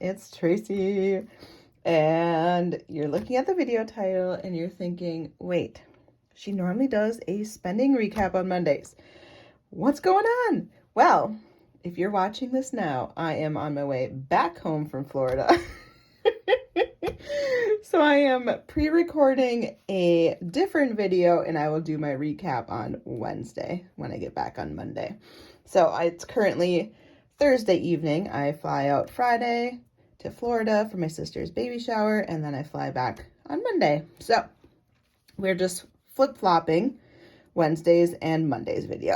it's Tracy. And you're looking at the video title and you're thinking, wait, she normally does a spending recap on Mondays. What's going on? Well, if you're watching this now, I am on my way back home from Florida. So I am pre-recording a different video and I will do my recap on Wednesday when I get back on Monday. So it's currently Thursday evening. I fly out Friday to Florida for my sister's baby shower and then I fly back on Monday. So we're just flip-flopping Wednesdays and Mondays video.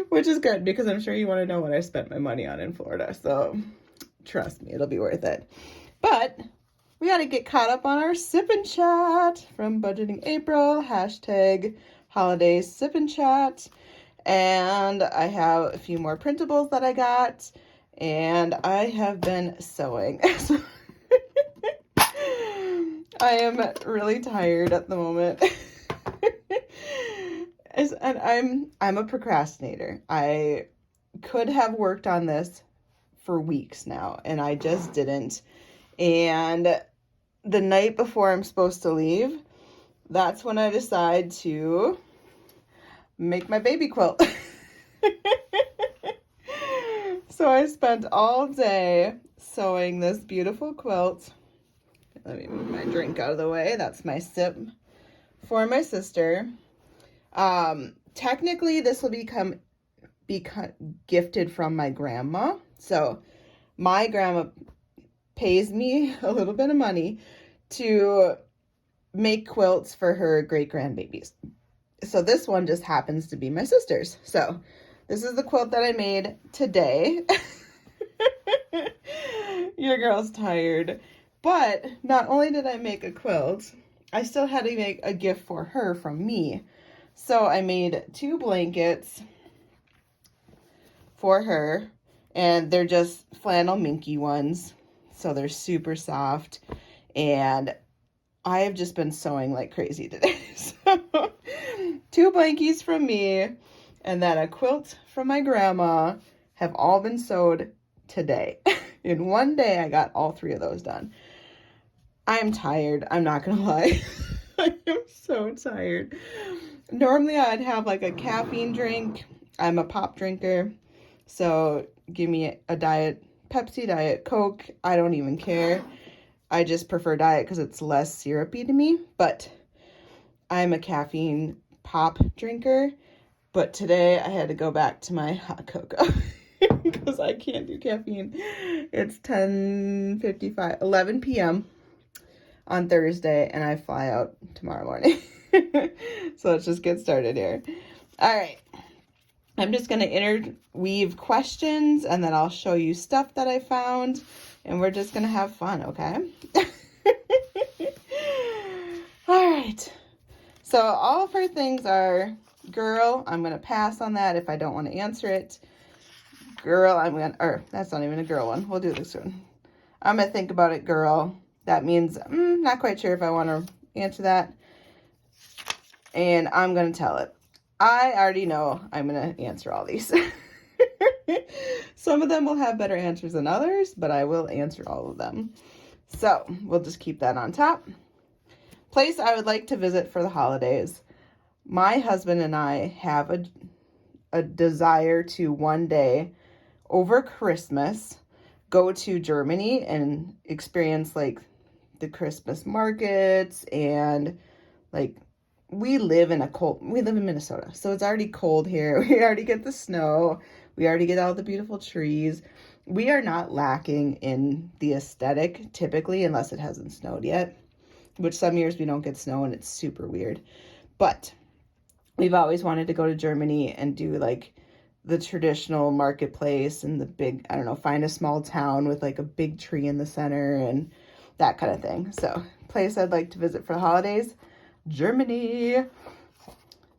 Which is good because I'm sure you want to know what I spent my money on in Florida. So trust me, it'll be worth it. But we got to get caught up on our sip and chat from Budgeting April, hashtag holidays sip and chat. And I have a few more printables that I got. And I have been sewing. I am really tired at the moment. And I'm a procrastinator. I could have worked on this for weeks now, and I just didn't. And the night before I'm supposed to leave, that's when I decide to make my baby quilt. So I spent all day sewing this beautiful quilt. Let me move my drink out of the way. That's my sip for my sister. Technically this will be gifted from my grandma. So my grandma pays me a little bit of money to make quilts for her great grandbabies. So this one just happens to be my sister's. So this is the quilt that I made today. Your girl's tired. But not only did I make a quilt, I still had to make a gift for her from me. So I made 2 blankets for her, and they're just flannel minky ones. So they're super soft, and I have just been sewing like crazy today. So 2 blankies from me, and then a quilt from my grandma have all been sewed today. In one day, I got all 3 of those done. I'm tired. I'm not going to lie. I am so tired. Normally, I'd have like a caffeine drink. I'm a pop drinker. So give me a Diet Pepsi, Diet Coke. I don't even care. I just prefer Diet because it's less syrupy to me. But I'm a caffeine pop drinker. But today, I had to go back to my hot cocoa. Because I can't do caffeine. It's 11 p.m. on Thursday, and I fly out tomorrow morning. So let's just get started here. All right. I'm just going to interweave questions, and then I'll show you stuff that I found, and we're just going to have fun, okay? All right. So all of her things are girl. I'm going to pass on that if I don't want to answer it. Girl, that's not even a girl one. We'll do this one. I'm going to think about it, girl. That means not quite sure if I want to answer that. And I'm going to tell it. I already know I'm going to answer all these. Some of them will have better answers than others, but I will answer all of them. So we'll just keep that on top. Place I would like to visit for the holidays. My husband and I have a desire to one day over Christmas go to Germany and experience like the Christmas markets, and like we live in Minnesota, so it's already cold here. We already get the snow. We already get all the beautiful trees. We are not lacking in the aesthetic typically, unless it hasn't snowed yet, which some years we don't get snow and it's super weird. But we've always wanted to go to Germany and do like the traditional marketplace and the big, I don't know, find a small town with like a big tree in the center and that kind of thing. So place I'd like to visit for the holidays, Germany. Did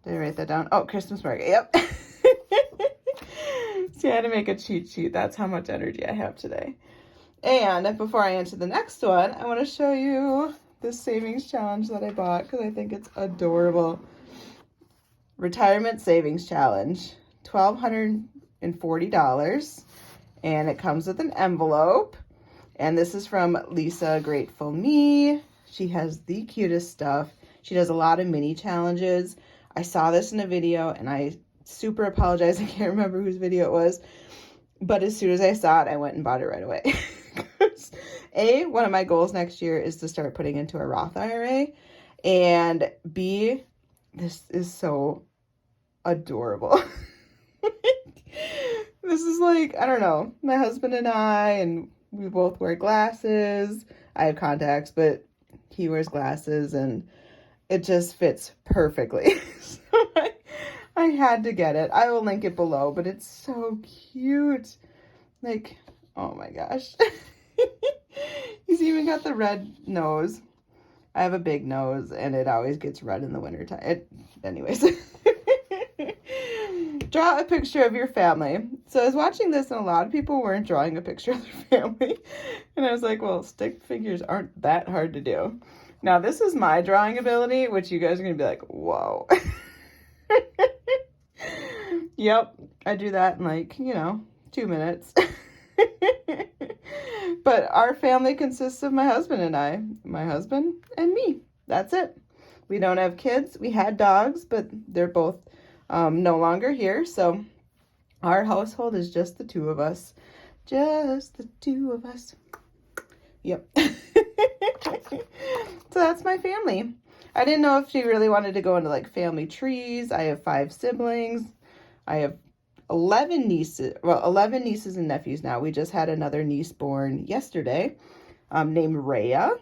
I write that down? Oh, Christmas market. Yep. See, I had to make a cheat sheet. That's how much energy I have today. And before I answer the next one, I want to show you this savings challenge that I bought because I think it's adorable. Retirement savings challenge, $1,240. and it comes with an envelope. And this is from Lisa Grateful Me. She has the cutest stuff. She does a lot of mini challenges. I saw this in a video and I super apologize. I can't remember whose video it was. But as soon as I saw it, I went and bought it right away. A, one of my goals next year is to start putting into a Roth IRA. And B, this is so adorable. This is like, I don't know, my husband and I, and we both wear glasses. I have contacts, but he wears glasses, and it just fits perfectly. So I had to get it. I will link it below, but it's so cute. Like, oh my gosh. He's even got the red nose. I have a big nose, and it always gets red in the wintertime. Anyways. Draw a picture of your family. So I was watching this, and a lot of people weren't drawing a picture of their family. And I was like, well, stick figures aren't that hard to do. Now, this is my drawing ability, which you guys are going to be like, whoa. Yep, I do that in like, 2 minutes. But our family consists of my husband and I, my husband and me. That's it. We don't have kids. We had dogs, but they're both no longer here. So our household is just the two of us. Just the two of us. Yep. So that's my family. I didn't know if she really wanted to go into like family trees. I have 5 siblings. I have 11 nieces and nephews now. We just had another niece born yesterday, named Rhea.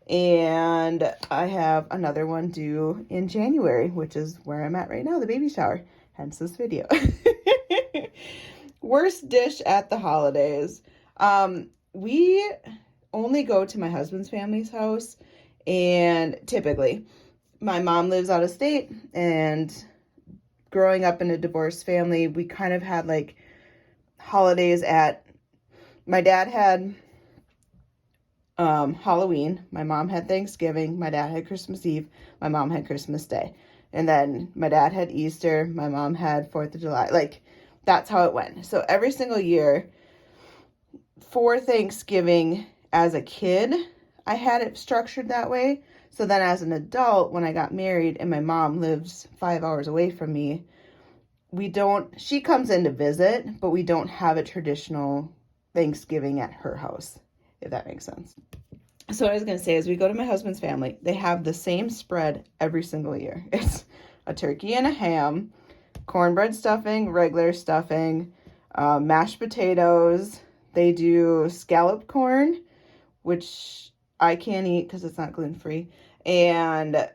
And I have another one due in January, which is where I'm at right now, the baby shower, hence this video. Worst dish at the holidays. We only go to my husband's family's house, and typically my mom lives out of state, and growing up in a divorced family, we kind of had like holidays my dad had Halloween, my mom had Thanksgiving, my dad had Christmas Eve, my mom had Christmas Day. And then my dad had Easter, my mom had 4th of July. Like, that's how it went. So every single year for Thanksgiving as a kid, I had it structured that way. So then as an adult, when I got married and my mom lives 5 hours away from me, she comes in to visit, but we don't have a traditional Thanksgiving at her house, if that makes sense. So what I was going to say is we go to my husband's family. They have the same spread every single year. It's a turkey and a ham, cornbread stuffing, regular stuffing, mashed potatoes. They do scalloped corn, which I can't eat because it's not gluten-free. And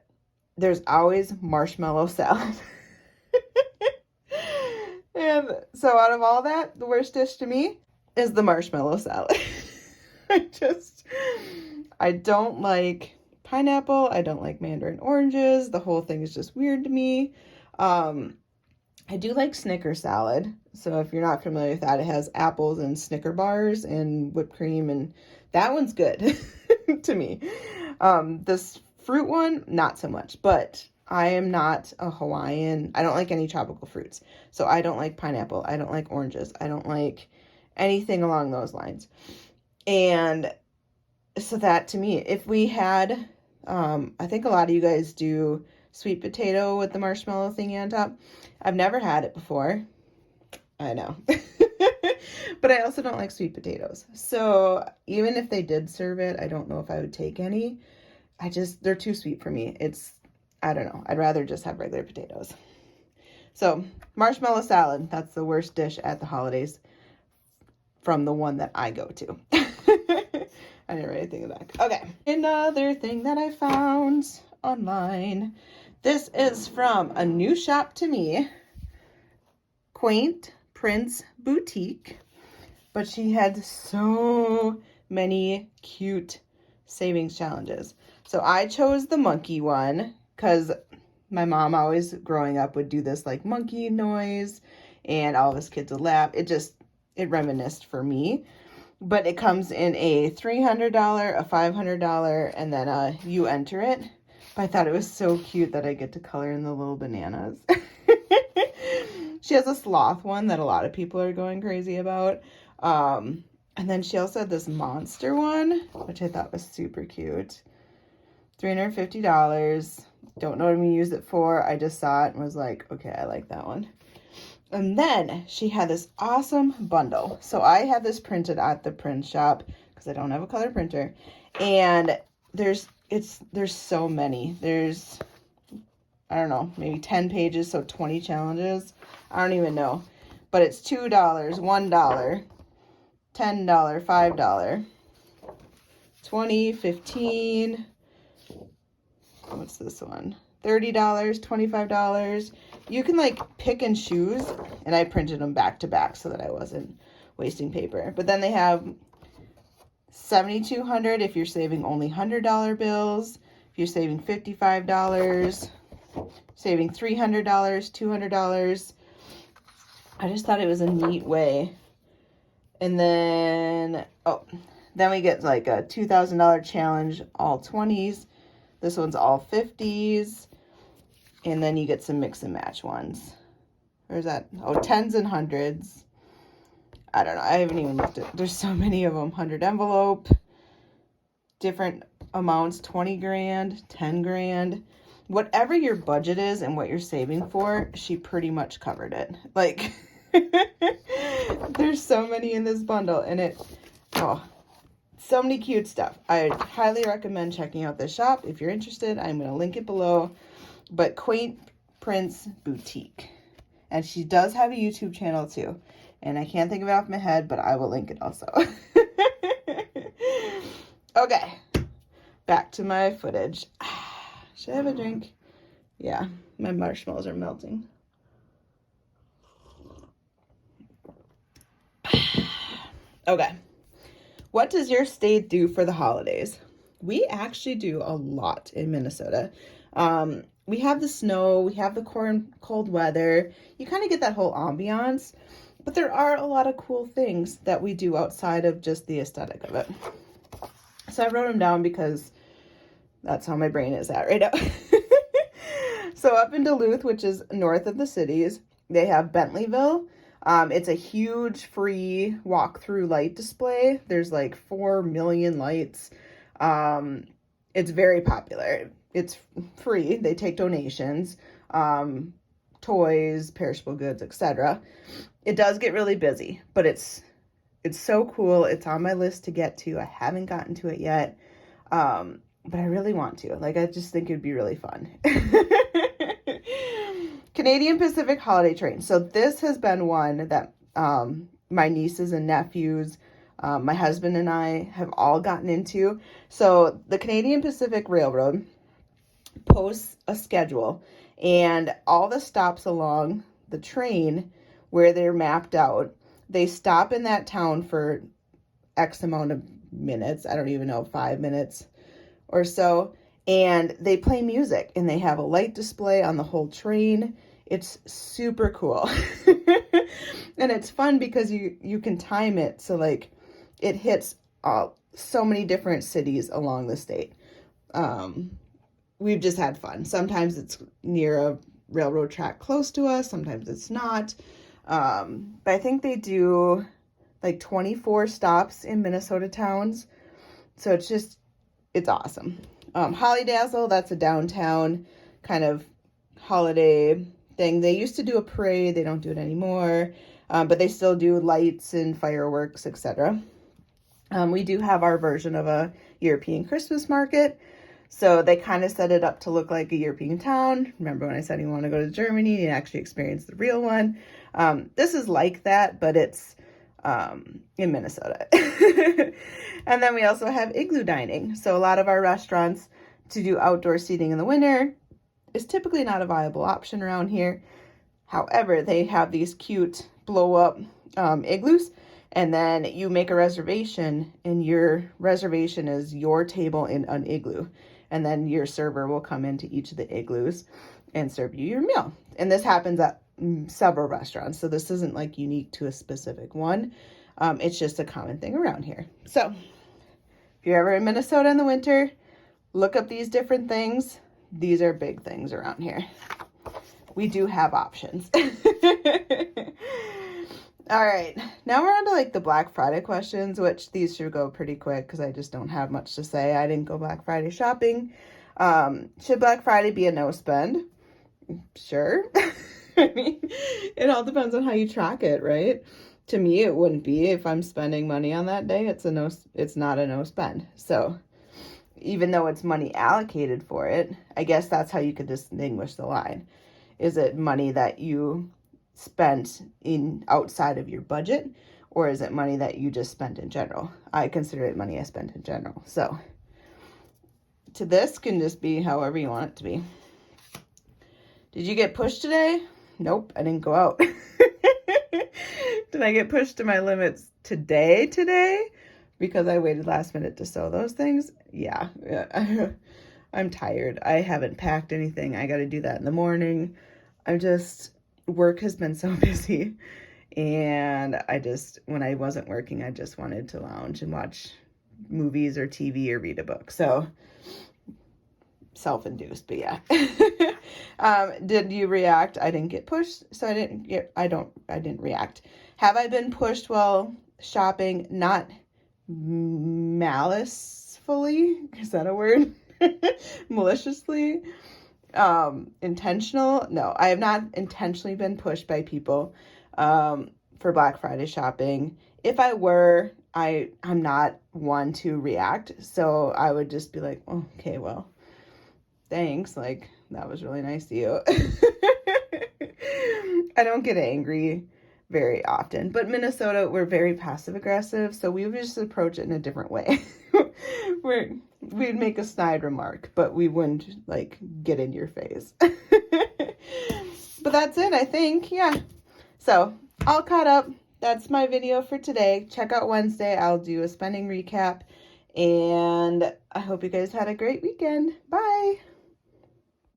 there's always marshmallow salad. And so out of all that, the worst dish to me is the marshmallow salad. I don't like pineapple. I don't like mandarin oranges. The whole thing is just weird to me. I do like Snicker salad. So if you're not familiar with that, it has apples and Snicker bars and whipped cream, and that one's good to me. This fruit one, not so much, but I am not a Hawaiian. I don't like any tropical fruits. So I don't like pineapple. I don't like oranges. I don't like anything along those lines. And so that to me, if we had, I think a lot of you guys do sweet potato with the marshmallow thingy on top. I've never had it before. I know. But I also don't like sweet potatoes. So even if they did serve it, I don't know if I would take any. They're too sweet for me. I don't know. I'd rather just have regular potatoes. So marshmallow salad, that's the worst dish at the holidays from the one that I go to. I didn't write anything back. Okay. Another thing that I found online. This is from a new shop to me, Quaint Prince Boutique. But she had so many cute savings challenges. So I chose the monkey one because my mom always growing up would do this like monkey noise and all of us kids would laugh. It reminisced for me. But it comes in a $300, a $500, and then you enter it. But I thought it was so cute that I get to color in the little bananas. She has a sloth one that a lot of people are going crazy about. And then she also had this monster one, which I thought was super cute. $350. Don't know what I'm going to use it for. I just saw it and was like, okay, I like that one. And then she had this awesome bundle. So I have this printed at the print shop because I don't have a color printer. And there's so many. There's, I don't know, maybe 10 pages, so 20 challenges. I don't even know. But it's $2, $1, $10, $5, $20, $15. What's this one? $30, $25. You can like pick and choose, and I printed them back to back so that I wasn't wasting paper. But then they have $7,200 if you're saving only $100 bills. If you're saving $55, saving $300, $200. I just thought it was a neat way. And then, then we get like a $2,000 challenge, all 20s. This one's all 50s. And then you get some mix and match ones. Where's that? Oh, 10s and 100s. I don't know. I haven't even looked at. There's so many of them. 100 envelope. Different amounts. 20 grand. 10 grand. Whatever your budget is and what you're saving for, she pretty much covered it. Like, there's so many in this bundle. And so many cute stuff. I highly recommend checking out this shop. If you're interested, I'm going to link it below. But Quaint Prince Boutique. And she does have a YouTube channel too. And I can't think of it off my head, but I will link it also. Okay. Back to my footage. Should I have a drink? Yeah, my marshmallows are melting. Okay. What does your state do for the holidays? We actually do a lot in Minnesota. We have the snow, we have the cold weather. You kind of get that whole ambiance, but there are a lot of cool things that we do outside of just the aesthetic of it. So I wrote them down because that's how my brain is at right now. So up in Duluth, which is north of the cities, they have Bentleyville. It's a huge free walk-through light display. There's like 4 million lights. It's very popular. It's free. They take donations, toys, perishable goods, etc. It does get really busy, but it's so cool. It's on my list to get to. I haven't gotten to it yet, but I really want to. Like, I just think it'd be really fun. Canadian Pacific Holiday Train. So this has been one that my nieces and nephews, my husband and I have all gotten into. So the Canadian Pacific Railroad posts a schedule, and all the stops along the train where they're mapped out, they stop in that town for X amount of minutes. I don't even know, 5 minutes or so. And they play music, and they have a light display on the whole train. It's super cool. And it's fun because you can time it. So like it hits so many different cities along the state. We've just had fun. Sometimes it's near a railroad track close to us. Sometimes it's not. But I think they do like 24 stops in Minnesota towns. So it's awesome. Holly Dazzle, that's a downtown kind of holiday thing. They used to do a parade. They don't do it anymore. But they still do lights and fireworks, etc. We do have our version of a European Christmas market. So they kind of set it up to look like a European town. Remember when I said you want to go to Germany and actually experience the real one? This is like that, but it's in Minnesota. And then we also have igloo dining. So a lot of our restaurants to do outdoor seating in the winter is typically not a viable option around here. However, they have these cute blow up igloos, and then you make a reservation, and your reservation is your table in an igloo. And then your server will come into each of the igloos and serve you your meal. And this happens at several restaurants. So this isn't like unique to a specific one. It's just a common thing around here. So if you're ever in Minnesota in the winter, look up these different things. These are big things around here. we do have options. All right, now we're on to like the Black Friday questions, which these should go pretty quick because I just don't have much to say. I didn't go Black Friday shopping. Should Black Friday be a no spend? Sure. I mean, it all depends on how you track it, right? To me, it wouldn't be. If I'm spending money on that day, it's not a no spend. So even though it's money allocated for it, I guess that's how you could distinguish the line. Is it money that you spent in outside of your budget, or is it money that you just spent in general? I consider it money I spent in general. So to this can just be however you want it to be. Did you get pushed today? Nope, I didn't go out. Did I get pushed to my limits today? Because I waited last minute to sew those things? Yeah. I'm tired. I haven't packed anything. I got to do that in the morning. Work has been so busy. And when I wasn't working, I just wanted to lounge and watch movies or TV or read a book. So self-induced, but yeah. Did you react? I didn't get pushed, so I didn't react. Have I been pushed while shopping? Not malicefully. Is that a word? Maliciously. Intentional? No, I have not intentionally been pushed by people for Black Friday shopping. If I were, I'm not one to react, so I would just be like, oh, okay, well, thanks, like, that was really nice of you. I don't get angry very often, but Minnesota, we're very passive aggressive, so we would just approach it in a different way. We'd make a snide remark, but we wouldn't like get in your face. But that's it, I think. Yeah. So all caught up. That's my video for today. Check out Wednesday. I'll do a spending recap, and I hope you guys had a great weekend. Bye.